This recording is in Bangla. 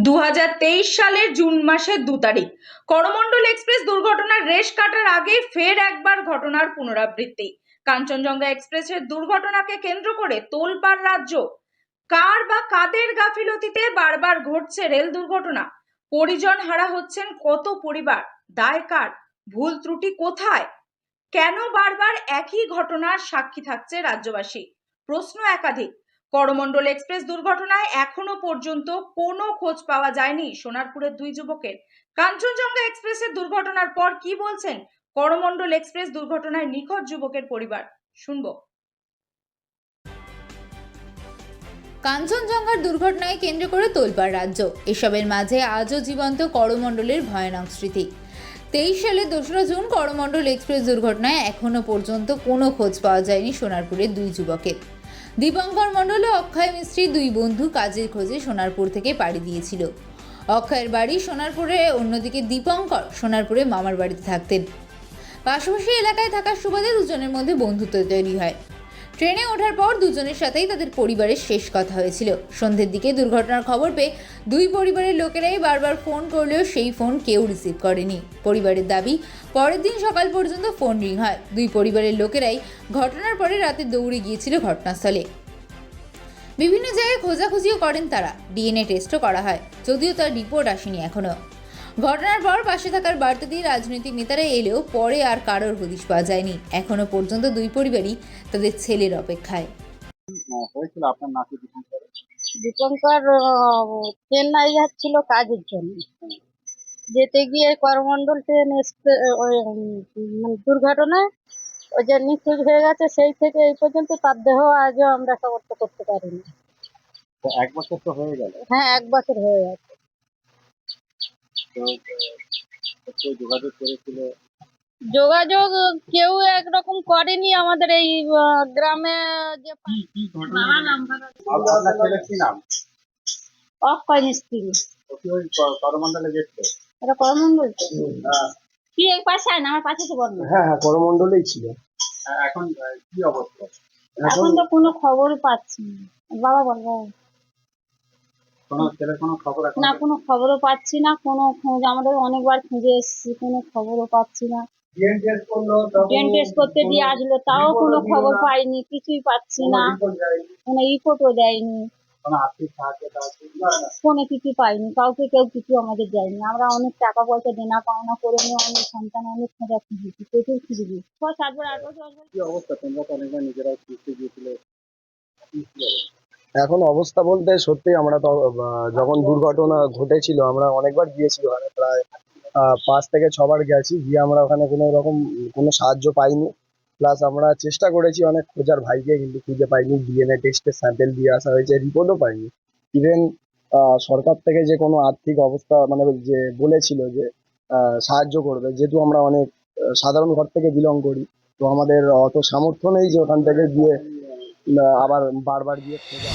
2023 সালের জুন মাসের 2 তারিখ করমণ্ডল এক্সপ্রেস দুর্ঘটনার রেশ কাটার আগে ফের একবার ঘটনার পুনরাবৃত্তি। কাঞ্চনজঙ্ঘা এক্সপ্রেসের দুর্ঘটনাকে কেন্দ্র করে তোলপাড় রাজ্য। কার বা কাদের গাফিলতিতে বারবার ঘটছে রেল দুর্ঘটনা? পরিজন হারা হচ্ছেন কত পরিবার? দায় কার? ভুল ত্রুটি কোথায়? কেন বারবার একই ঘটনার সাক্ষী থাকছে রাজ্যবাসী? প্রশ্ন একাধিক। করমণ্ডল এক্সপ্রেস দুর্ঘটনায় এখনো পর্যন্ত কোনো খোঁজ পাওয়া যায়নি সোনারপুরের দুই যুবকের। কাঞ্চনজঙ্ঘা এক্সপ্রেসের দুর্ঘটনার পর কি বলছেন করমণ্ডল এক্সপ্রেস দুর্ঘটনায় নিখোঁজ যুবকের পরিবার? শুনবো। কাঞ্চনজঙ্ঘার দুর্ঘটনায় কেন্দ্র করে তোলপাড় রাজ্য। এসবের মাঝে আজও জীবন্ত করমণ্ডলের ভয়ানক স্মৃতি। 23 সালে 2রা জুন করমণ্ডল এক্সপ্রেস দুর্ঘটনায় এখনো পর্যন্ত কোনো খোঁজ পাওয়া যায়নি সোনারপুরের দুই যুবকের। দীপঙ্কর মণ্ডল ও অক্ষয় মিস্ত্রি দুই বন্ধু কাজের খোঁজে সোনারপুর থেকে পাড়ি দিয়েছিল। অক্ষয়ের বাড়ি সোনারপুরে, অন্যদিকে দীপঙ্কর সোনারপুরে মামার বাড়িতে থাকতেন। পাশাপাশি এলাকায় থাকার সুবাদে দুজনের মধ্যে বন্ধুত্ব তৈরি হয়। ট্রেনে ওঠার পর দুজনের সাথেই তাদের পরিবারের শেষ কথা হয়েছিল। সন্ধ্যের দিকে দুর্ঘটনার খবর পেয়ে দুই পরিবারের লোকেরাই বারবার ফোন করলেও সেই ফোন কেউ রিসিভ করেনি। পরিবারের দাবি, পরের দিন সকাল পর্যন্ত ফোন রিং হয়। দুই পরিবারের লোকেরাই ঘটনার পরে রাতে দৌড়ে গিয়েছিল ঘটনাস্থলে। বিভিন্ন জায়গায় খোঁজাখুঁজিও করেন তারা, ডিএনএ টেস্টও করা হয়, যদিও তার রিপোর্ট আসেনি এখনো। ঘটনার পর পাশে থাকার বার্তা দিয়ে রাজনৈতিক নেতারা এলেও পরে আর কারোর হদিশ পাওয়া যায়নি। এখনো পর্যন্ত দুই পরিবারই তাদের ছেলের অপেক্ষায়। হয়েছিল আপনার নাতি দীপঙ্কর চেন্নাই যাচ্ছিল কাজের জন্য। যেতে গিয়ে করমণ্ডল ট্রেন মানে দুর্ঘটনায় ওই যে নিখোঁজ হয়ে গেছে। সেই থেকে এই পর্যন্ত তার দেহ আজও আমরা শনাক্ত করতে পারিনি। তো 1 বছর তো হয়ে গেল। হ্যাঁ, 1 বছর হয়ে গেছে। তো কেউ যোগাযোগ করেছিল? যোগাযোগ কেউ একরকম করেনি আমাদের এই গ্রামে। যে আপনার ছেলের কি নাম? অক্ষয় মিস্ত্রি। ওই করমণ্ডলে গেছে? এটা করমণ্ডল তো? হ্যাঁ কি এই পাশে আয় না, আমার পাশে তো বলবো। হ্যাঁ, করমণ্ডলেই ছিল। এখন কি অবস্থা? এখন তো কোনো খবর পাচ্ছি না। বাবা বলবো কোনো ছেলের কোনো খবর এখন? না, কোনো খবরও পাচ্ছি না। কোনো খোঁজ, আমাদের অনেকবার খুঁজে এসেছি, কোনো খবরও পাচ্ছি না। ডিএনএ টেস্ট করতে দিয়ে আসলো, তাও কোনো খবর পাইনি, কিছুই পাচ্ছি না। কোনো রিপোর্টও দেয়নি, কোনো আর্থিক সাহায্য কোনো কিছু পাইনি। কাউকে কেউ কিছু আমাদের দেয়নি। আমরা অনেক টাকা পয়সা দেনা পাওনা করে নিয়ে অনেক সন্তান অনেক খোঁজা খুঁজেছি, প্রচুর খুঁজেছি। 6-7 বার 8 বছর। কি অবস্থা? তোমরা তো অনেকবার নিজেরাও খুঁজতে গিয়েছিলে, কি অবস্থা? এখন অবস্থা বলতে সত্যি আমরা তো যখন দুর্ঘটনা ঘটেছিল আমরা অনেকবার গিয়েছি ওখানে, প্রায় 5 থেকে 6 বার গেছি। গিয়ে আমরা ওখানে কোনো রকম কোনো সাহায্য পাইনি। প্লাস আমরা চেষ্টা করেছি অনেক খোঁজার ভাইকে, কিন্তু খুঁজে পাইনি। ডিএনএ টেস্টের স্যাম্পেল দিয়ে আসা হয়েছে, রিপোর্টও পাইনি। ইভেন সরকার থেকে যে কোনো আর্থিক অবস্থা মানে যে বলেছিল যে সাহায্য করবে, যেহেতু আমরা অনেক সাধারণ ঘর থেকে বিলং করি, তো আমাদের অত সামর্থ্য নেই যে ওখান থেকে গিয়ে আবার বারবার গিয়ে খোঁজা।